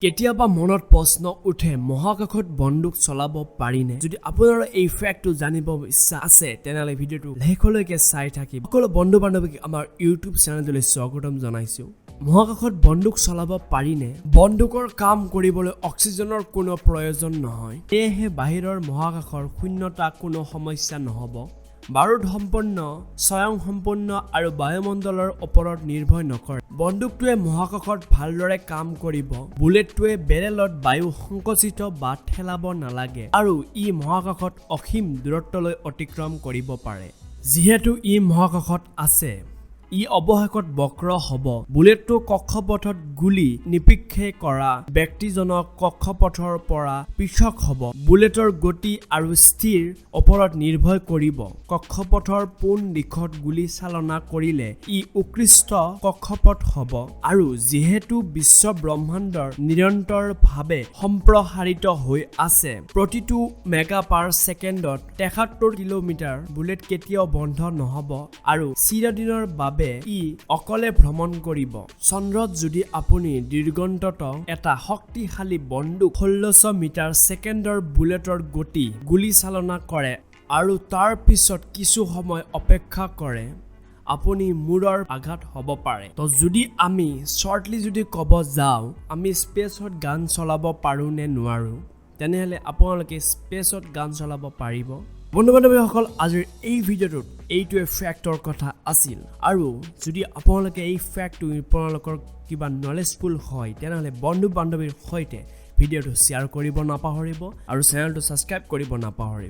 কেতিয়াবা মনত প্ৰশ্ন উঠে মহাকাশত বন্দুক চলাব পাৰিনে যদি আপোনাৰ এই ফ্যাক্টটো জানিব ইচ্ছা আছে তেনেহলে ভিডিওটো শেষলৈকে চাই থাকিব সকলো বন্ধু বান্ধৱীক আমাৰ ইউটিউব চেনেললৈ স্বাগতম জনাইছো মহাকাশত বন্দুক চলাব পাৰিনে বন্দুকৰ কাম কৰিবলৈ অক্সিজেনৰ কোনো প্ৰয়োজন নহয় এহে বাহিৰৰ মহাকাশৰ শূন্যতা কোনো সমস্যা নহব বাৰুদ সম্পন্ন স্বয়ং সম্পন্ন আৰু বায়ুমণ্ডলৰ ওপৰত নিৰ্ভৰ নকৰে বন্দুকটোৱে মহাকাশত ভালদৰে কাম কৰিব বুলেটটোৱে বেৰেলত বায়ু সংকুচিত বা ঠেলাব নালাগে আৰু ই মহাকাশত অসীম দূৰত্বলৈ অতিক্ৰম কৰিব পাৰে যিহেতু ই মহাকাশত আছে ই অৱশেষত বক্ৰ হ'ব বুলেটটো কক্ষপথত গুলি নিপীক্ষে কৰা ব্যক্তিজনক কক্ষপথৰ পৰা পৃথক হ'ব বুলেটৰ গতি আৰু স্থিৰ ওপৰত নিৰ্ভৰ কৰিব কক্ষপথৰ পোন দিশত গুলি চালনা কৰিলে ই উৎকৃষ্ট কক্ষপথ হ'ব আৰু যিহেতু বিশ্ব ব্ৰহ্মাণ্ডৰ নিৰন্তৰভাৱে সম্প্ৰসাৰিত হৈ আছে প্ৰতিটো মেগা পাৰ ছেকেণ্ডত ৭৩ কিলোমিটাৰ বুলেট কেতিয়াও বন্ধ নহ'ব আৰু চিৰদিনৰ বাবে ই অকলে ভ্ৰমণ কৰিব চন্দ্ৰত যদি আপুনি দীৰ্ঘন্তত এটা শক্তিশালী বন্দুক ১৬০০ মিটাৰ ছেকেণ্ডৰ বুলেটৰ গতি গুলি চালনা কৰে আৰু তাৰ পিছত কিছু সময় অপেক্ষা কৰে আপুনি মূৰৰ আঘাত হ'ব পাৰে তো যদি আমি শৰ্টলি যদি ক'ব যাওঁ আমি স্পেচত গান চলাব পাৰোঁ নে নোৱাৰো তেনেহলে আপোনালোকে স্পেচত গান চলাব পাৰিব বন্ধু বান্ধৱীসকল আজিৰ এই ভিডিঅ'টোত এইটোৱে ফ্যাক্টৰ কথা আছিল আৰু যদি আপোনালোকে এই ফ্যাক্টটো আপোনালোকৰ কিবা নলেজফুল হয় তেনেহলে বন্ধু বান্ধৱীৰ সৈতে ভিডিঅ'টো শ্বেয়াৰ কৰিব নাপাহৰিব আৰু চেনেলটো সাবস্ক্ৰাইব কৰিব নাপাহৰিব